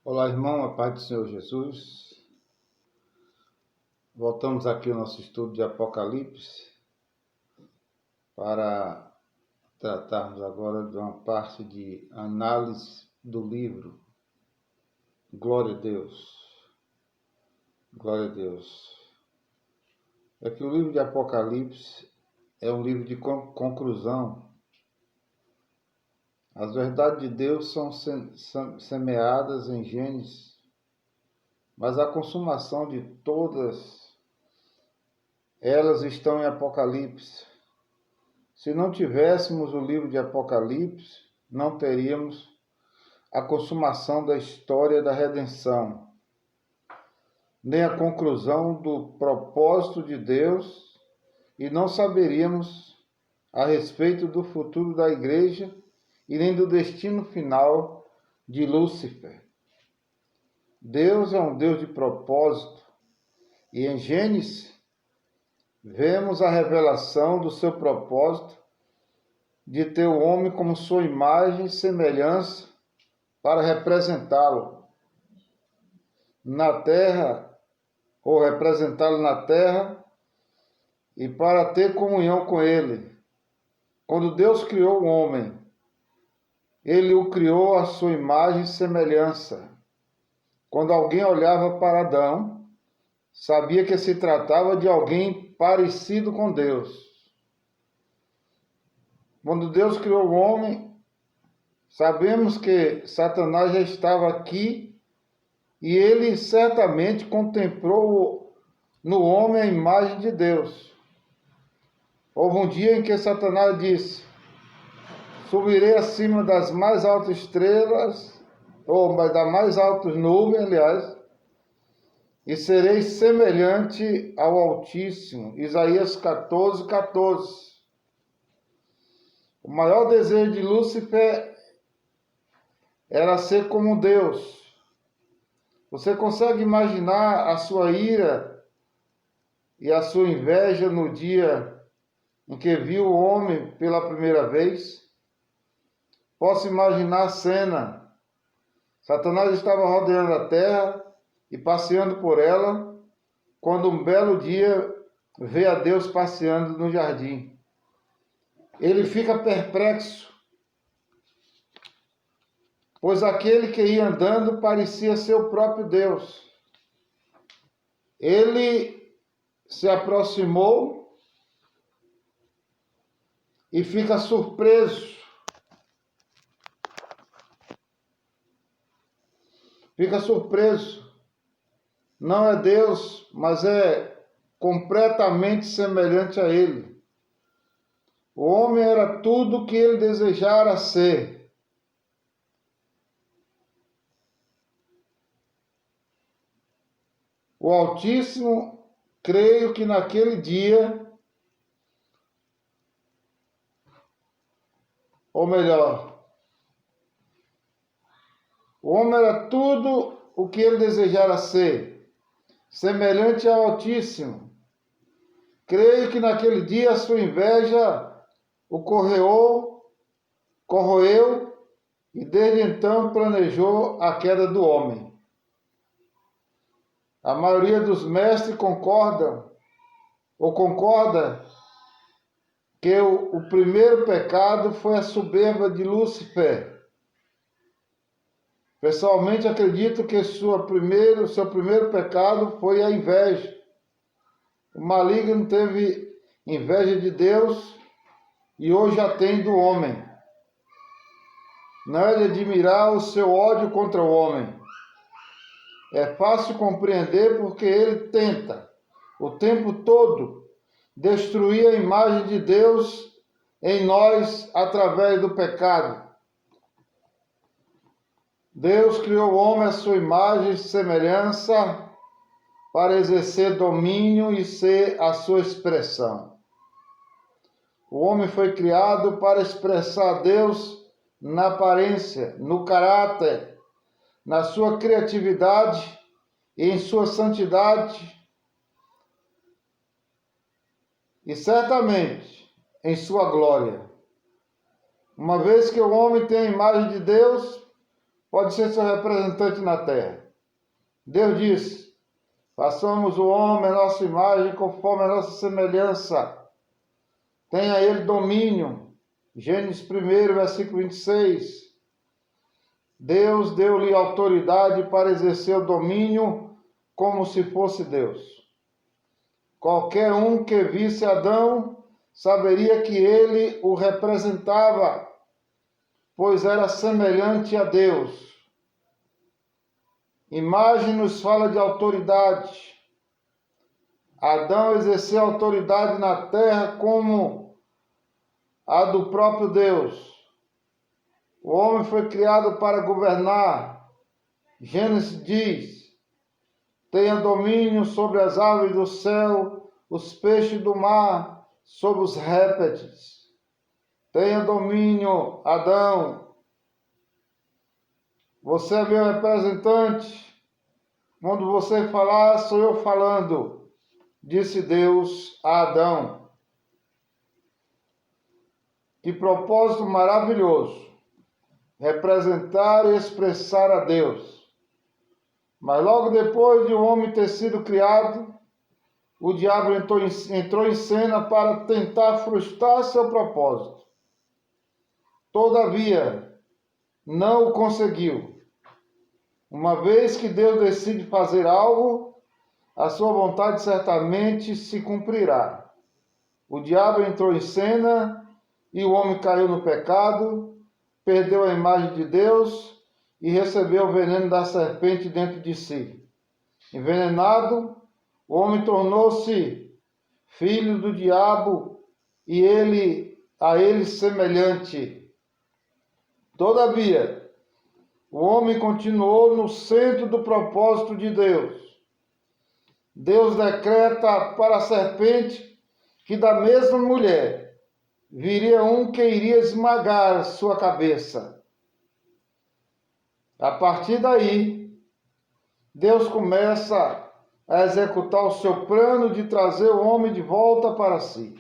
Olá, irmão, a paz do Senhor Jesus. Voltamos aqui ao nosso estudo de Apocalipse para tratarmos agora de uma parte de análise do livro. Glória a Deus. Glória a Deus. É que o livro de Apocalipse é um livro de conclusão. As verdades de Deus são semeadas em Gênesis, mas a consumação de todas elas estão em Apocalipse. Se não tivéssemos o livro de Apocalipse, não teríamos a consumação da história da redenção, nem a conclusão do propósito de Deus, e não saberíamos a respeito do futuro da igreja e nem do destino final de Lúcifer. Deus é um Deus de propósito, e em Gênesis vemos a revelação do seu propósito de ter o homem como sua imagem e semelhança para representá-lo na terra, ou representá-lo na terra, e para ter comunhão com ele. Quando Deus criou o homem, ele o criou à sua imagem e semelhança. Quando alguém olhava para Adão, sabia que se tratava de alguém parecido com Deus. Quando Deus criou o homem, sabemos que Satanás já estava aqui e ele certamente contemplou no homem a imagem de Deus. Houve um dia em que Satanás disse: subirei acima das mais altas estrelas, ou das mais altas nuvens, aliás, e serei semelhante ao Altíssimo. Isaías 14:14. O maior desejo de Lúcifer era ser como Deus. Você consegue imaginar a sua ira e a sua inveja no dia em que viu o homem pela primeira vez? Posso imaginar a cena. Satanás estava rodeando a terra e passeando por ela, quando um belo dia vê a Deus passeando no jardim. Ele fica perplexo, pois aquele que ia andando parecia ser o próprio Deus. Ele se aproximou e fica surpreso. Fica surpreso. Não é Deus, mas é completamente semelhante a ele. O homem era tudo o que ele desejara ser. O Altíssimo, creio que naquele dia, ou melhor, o homem era tudo o que ele desejara ser, semelhante ao Altíssimo. Creio que naquele dia a sua inveja o corroeu e desde então planejou a queda do homem. A maioria dos mestres concorda que o primeiro pecado foi a soberba de Lúcifer. Pessoalmente acredito que seu primeiro pecado foi a inveja. O maligno teve inveja de Deus e hoje já tem do homem. Não é de admirar o seu ódio contra o homem. É fácil compreender porque ele tenta o tempo todo destruir a imagem de Deus em nós através do pecado. Deus criou o homem à sua imagem e semelhança para exercer domínio e ser a sua expressão. O homem foi criado para expressar Deus na aparência, no caráter, na sua criatividade e em sua santidade, e certamente em sua glória. Uma vez que o homem tem a imagem de Deus, pode ser seu representante na terra. Deus disse: façamos o homem a nossa imagem, conforme a nossa semelhança. Tenha ele domínio. Gênesis 1, versículo 26. Deus deu-lhe autoridade para exercer o domínio como se fosse Deus. Qualquer um que visse Adão saberia que ele o representava, pois era semelhante a Deus. Imagem nos fala de autoridade. Adão exerceu autoridade na terra como a do próprio Deus. O homem foi criado para governar. Gênesis diz: tenha domínio sobre as aves do céu, os peixes do mar, sobre os répteis. Tenha domínio, Adão. Você é meu representante. Quando você falar, sou eu falando, disse Deus a Adão. Que propósito maravilhoso, representar e expressar a Deus. Mas logo depois de o homem ter sido criado, o diabo entrou em cena para tentar frustrar seu propósito. Todavia, não o conseguiu. Uma vez que Deus decide fazer algo, a sua vontade certamente se cumprirá. O diabo entrou em cena e o homem caiu no pecado, perdeu a imagem de Deus e recebeu o veneno da serpente dentro de si. Envenenado, o homem tornou-se filho do diabo e a ele semelhante. Todavia, o homem continuou no centro do propósito de Deus. Deus decreta para a serpente que da mesma mulher viria um que iria esmagar sua cabeça. A partir daí, Deus começa a executar o seu plano de trazer o homem de volta para si,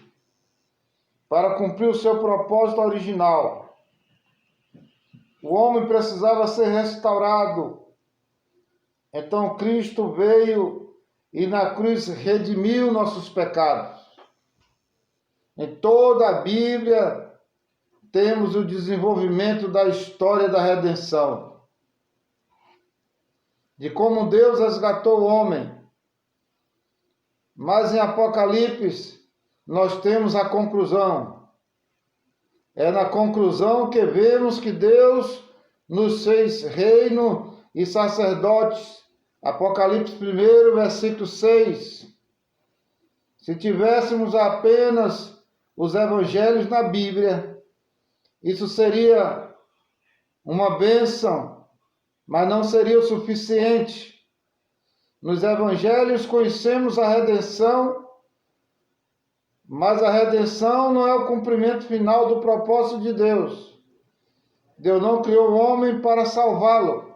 para cumprir o seu propósito original. O homem precisava ser restaurado. Então Cristo veio e na cruz redimiu nossos pecados. Em toda a Bíblia temos o desenvolvimento da história da redenção, de como Deus resgatou o homem. Mas em Apocalipse nós temos a conclusão. É na conclusão que vemos que Deus nos fez reino e sacerdotes. Apocalipse 1, versículo 6. Se tivéssemos apenas os evangelhos na Bíblia, isso seria uma bênção, mas não seria o suficiente. Nos evangelhos conhecemos a redenção, mas a redenção não é o cumprimento final do propósito de Deus. Deus não criou o homem para salvá-lo.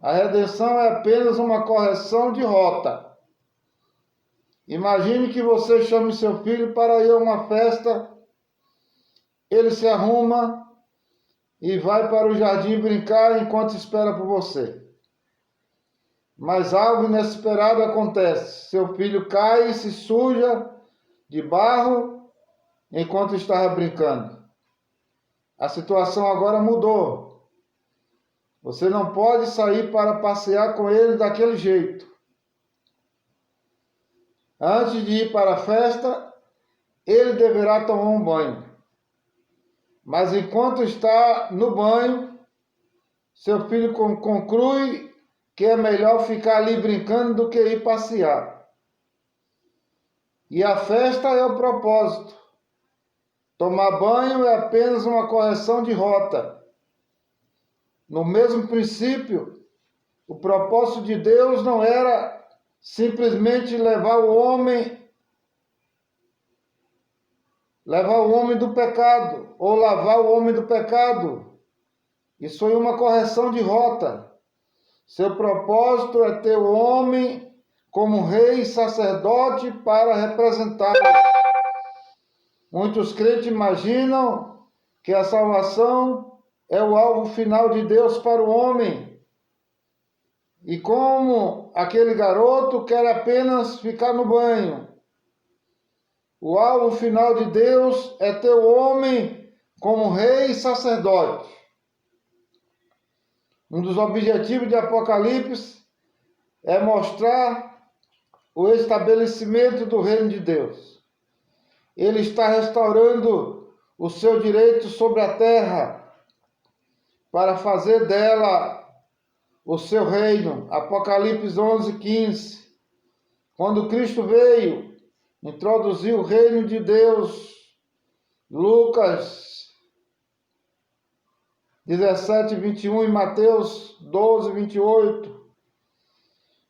A redenção é apenas uma correção de rota. Imagine que você chame seu filho para ir a uma festa, ele se arruma e vai para o jardim brincar enquanto espera por você. Mas algo inesperado acontece. Seu filho cai e se suja de barro enquanto estava brincando. A situação agora mudou. Você não pode sair para passear com ele daquele jeito. Antes de ir para a festa, ele deverá tomar um banho. Mas enquanto está no banho, seu filho conclui que é melhor ficar ali brincando do que ir passear. E a festa é o propósito. Tomar banho é apenas uma correção de rota. No mesmo princípio, o propósito de Deus não era simplesmente levar o homem do pecado, ou lavar o homem do pecado. Isso foi uma correção de rota. Seu propósito é ter o homem como rei e sacerdote para representá-lo. Muitos crentes imaginam que a salvação é o alvo final de Deus para o homem. E como aquele garoto quer apenas ficar no banho, o alvo final de Deus é ter o homem como rei e sacerdote. Um dos objetivos de Apocalipse é mostrar o estabelecimento do reino de Deus. Ele está restaurando o seu direito sobre a terra para fazer dela o seu reino. Apocalipse 11:15. Quando Cristo veio, introduziu o reino de Deus. Lucas 17:21 e Mateus 12:28.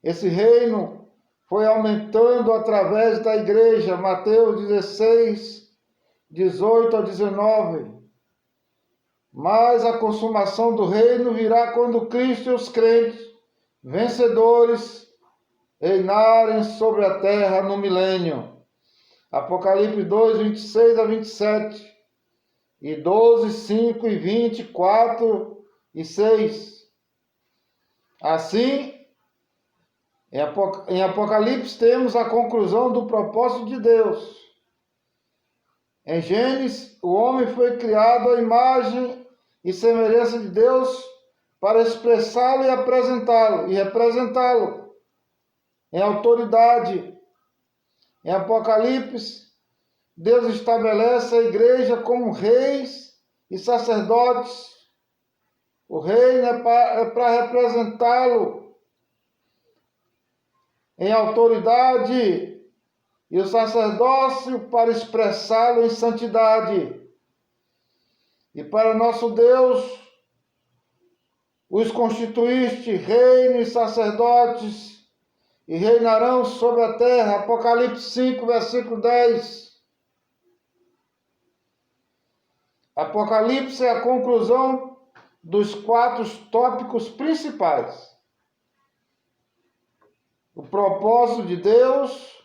Esse reino foi aumentando através da igreja. Mateus 16:18-19. Mas a consumação do reino virá quando Cristo e os crentes, vencedores, reinarem sobre a terra no milênio. Apocalipse 2:26-27 e 12:5 e 24 e 6. Assim, em Apocalipse temos a conclusão do propósito de Deus. Em Gênesis, o homem foi criado à imagem e semelhança de Deus para expressá-lo e apresentá-lo e representá-lo em autoridade. Em Apocalipse, Deus estabelece a igreja como reis e sacerdotes. O reino é para representá-lo em autoridade e o sacerdócio para expressá-lo em santidade. E para nosso Deus, os constituíste reino e sacerdotes e reinarão sobre a terra. Apocalipse 5, versículo 10. Apocalipse é a conclusão dos 4 tópicos principais: o propósito de Deus,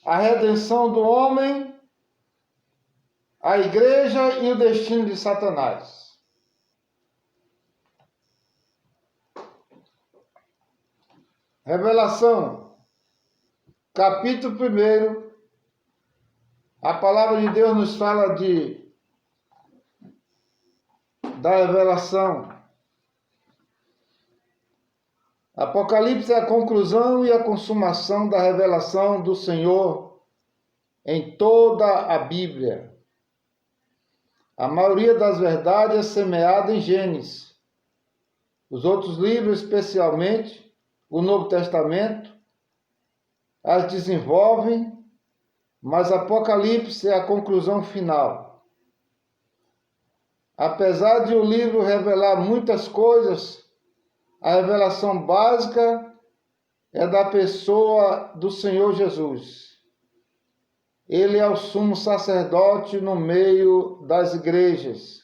a redenção do homem, a igreja e o destino de Satanás. Revelação, capítulo 1. A palavra de Deus nos fala da revelação. Apocalipse é a conclusão e a consumação da revelação do Senhor em toda a Bíblia. A maioria das verdades é semeada em Gênesis. Os outros livros, especialmente o Novo Testamento, as desenvolvem, mas Apocalipse é a conclusão final. Apesar de o livro revelar muitas coisas, a revelação básica é da pessoa do Senhor Jesus. Ele é o sumo sacerdote no meio das igrejas,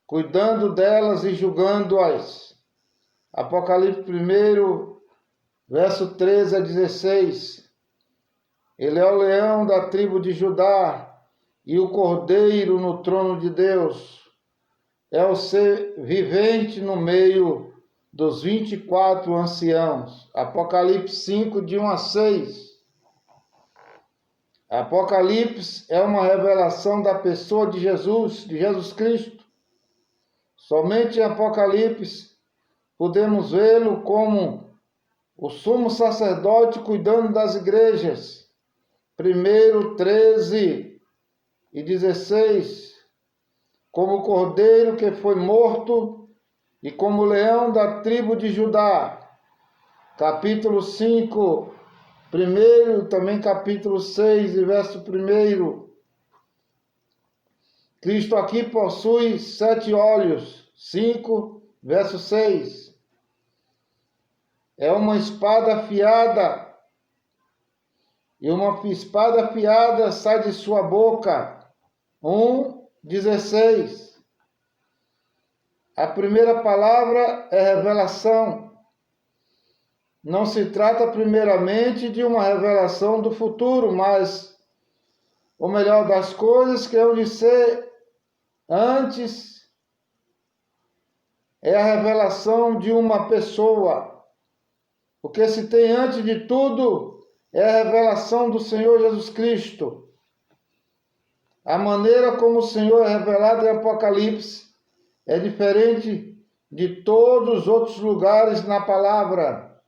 cuidando delas e julgando-as. Apocalipse 1, verso 13-16. Ele é o leão da tribo de Judá e o cordeiro no trono de Deus. É o ser vivente no meio dos 24 anciãos. Apocalipse 5, de 1-6. Apocalipse é uma revelação da pessoa de Jesus Cristo. Somente em Apocalipse podemos vê-lo como o sumo sacerdote cuidando das igrejas. 1, 13 e 16. Como o cordeiro que foi morto e como o leão da tribo de Judá. Capítulo 5, também capítulo 6 e verso 1. Cristo aqui possui 7 olhos. 5, verso 6. É uma espada afiada. E uma espada afiada sai de sua boca. 1:16. A primeira palavra é revelação. Não se trata primeiramente de uma revelação do futuro, mas o melhor das coisas que hão de ser antes é a revelação de uma pessoa. O que se tem antes de tudo é a revelação do Senhor Jesus Cristo. A maneira como o Senhor é revelado em Apocalipse é diferente de todos os outros lugares na palavra.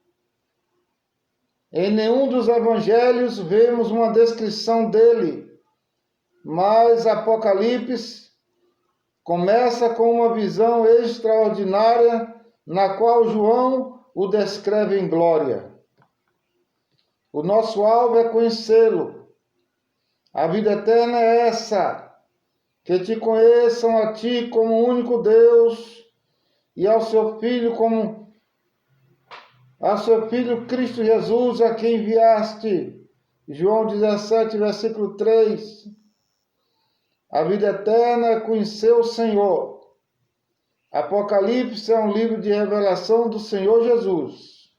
Em nenhum dos evangelhos vemos uma descrição dele, mas Apocalipse começa com uma visão extraordinária na qual João o descreve em glória. O nosso alvo é conhecê-lo. A vida eterna é essa, que te conheçam a ti como o único Deus e ao seu Filho Cristo Jesus, a quem enviaste. João 17, versículo 3. A vida eterna é conhecer o Senhor. Apocalipse é um livro de revelação do Senhor Jesus.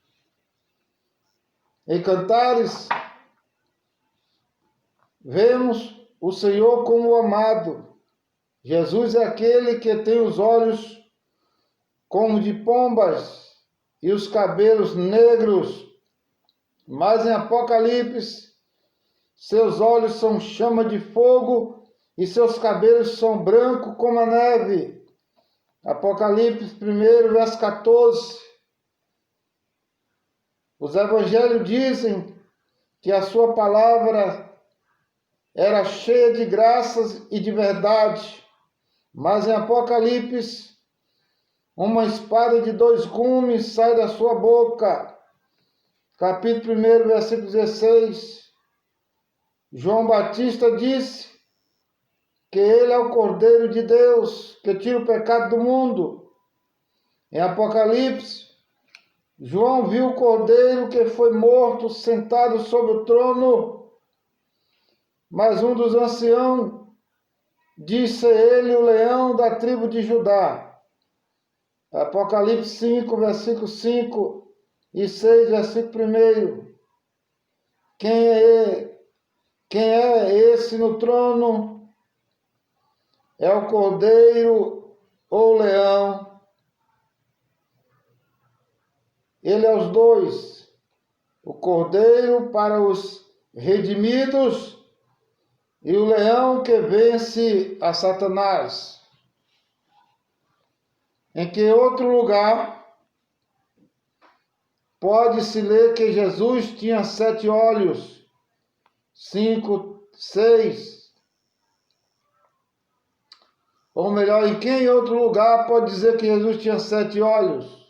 Em Cantares, vemos o Senhor como o amado. Jesus é aquele que tem os olhos como de pombas e os cabelos negros. Mas em Apocalipse, seus olhos são chama de fogo e seus cabelos são brancos como a neve. Apocalipse 1, verso 14. Os evangelhos dizem que a sua palavra era cheia de graças e de verdade. Mas em Apocalipse, uma espada de 2 gumes sai da sua boca. Capítulo 1, versículo 16. João Batista disse que ele é o Cordeiro de Deus, que tira o pecado do mundo. Em Apocalipse, João viu o Cordeiro que foi morto, sentado sobre o trono, mas um dos anciãos disse ele, o leão da tribo de Judá. Apocalipse 5, versículo 5 e 6, versículo 1. Quem é esse no trono? É o cordeiro ou o leão? Ele é os dois. O cordeiro para os redimidos e o leão que vence a Satanás. Em que outro lugar pode-se ler que Jesus tinha 7 olhos? 5, 6. Ou melhor, em que em outro lugar pode dizer que Jesus tinha 7 olhos?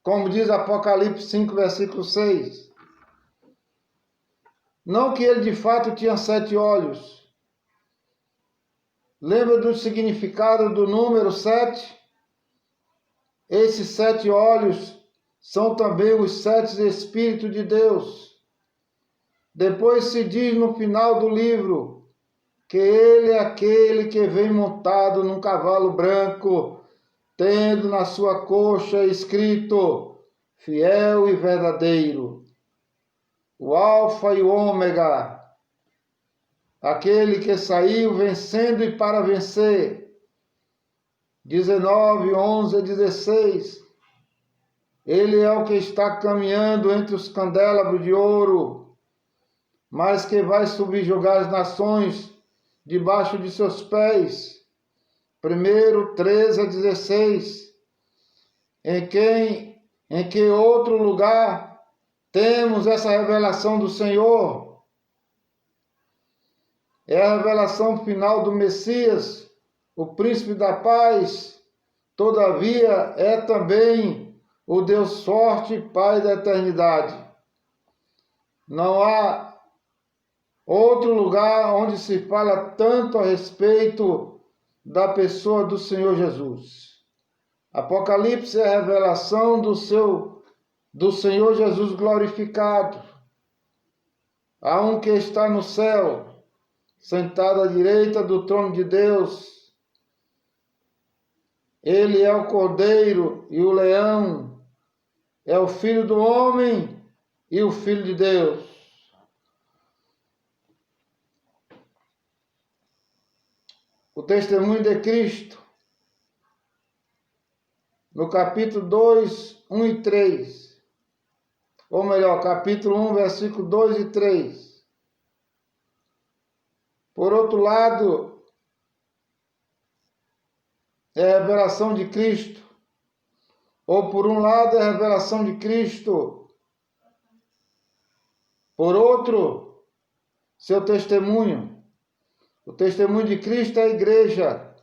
Como diz Apocalipse 5, versículo 6. Não que ele de fato tinha 7 olhos. Lembra do significado do número 7? Esses 7 olhos são também os 7 Espíritos de Deus. Depois se diz no final do livro que ele é aquele que vem montado num cavalo branco, tendo na sua coxa escrito fiel e verdadeiro, o Alfa e o Ômega, aquele que saiu vencendo e para vencer. 19, 11 a 16. Ele é o que está caminhando entre os candelabros de ouro, mas que vai subjugar as nações debaixo de seus pés. 1, 13 a 16. Em que outro lugar temos essa revelação do Senhor? É a revelação final do Messias, o príncipe da paz. Todavia é também o Deus forte, Pai da eternidade. Não há outro lugar onde se fala tanto a respeito da pessoa do Senhor Jesus. Apocalipse é a revelação do Senhor Jesus glorificado. Há um que está no céu, sentado à direita do trono de Deus. Ele é o Cordeiro e o Leão, é o Filho do Homem e o Filho de Deus. O testemunho de Cristo no capítulo 2, 1 e 3. Ou melhor, capítulo 1, versículo 2 e 3. Por outro lado, é a revelação de Cristo. Ou por um lado é a revelação de Cristo. Por outro, seu testemunho. O testemunho de Cristo é a igreja.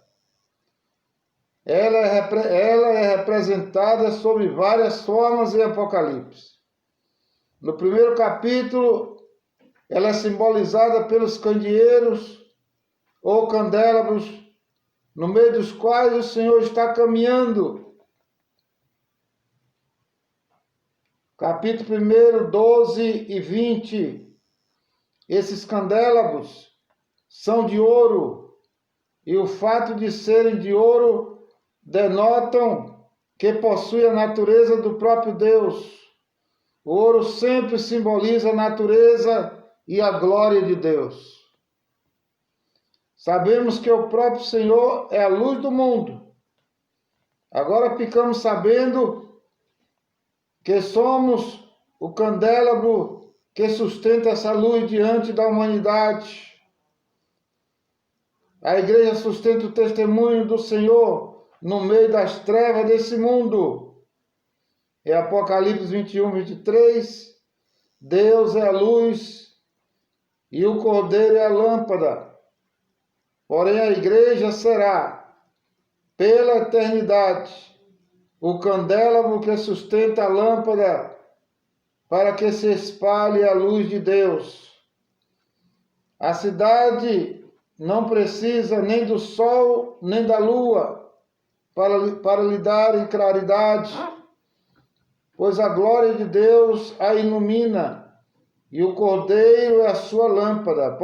Ela é representada sob várias formas em Apocalipse. No primeiro capítulo, ela é simbolizada pelos candeeiros ou candelabros, no meio dos quais o Senhor está caminhando. Capítulo 1, 12 e 20. Esses candelabros são de ouro, e o fato de serem de ouro denotam que possui a natureza do próprio Deus. O ouro sempre simboliza a natureza e a glória de Deus. Sabemos que o próprio Senhor é a luz do mundo. Agora ficamos sabendo que somos o candelabro que sustenta essa luz diante da humanidade. A igreja sustenta o testemunho do Senhor no meio das trevas desse mundo. Em Apocalipse 21, 23, Deus é a luz e o Cordeiro é a lâmpada. Porém, a igreja será, pela eternidade, o candelabro que sustenta a lâmpada para que se espalhe a luz de Deus. A cidade não precisa nem do sol nem da lua para lhe dar claridade, pois a glória de Deus a ilumina e o Cordeiro é a sua lâmpada.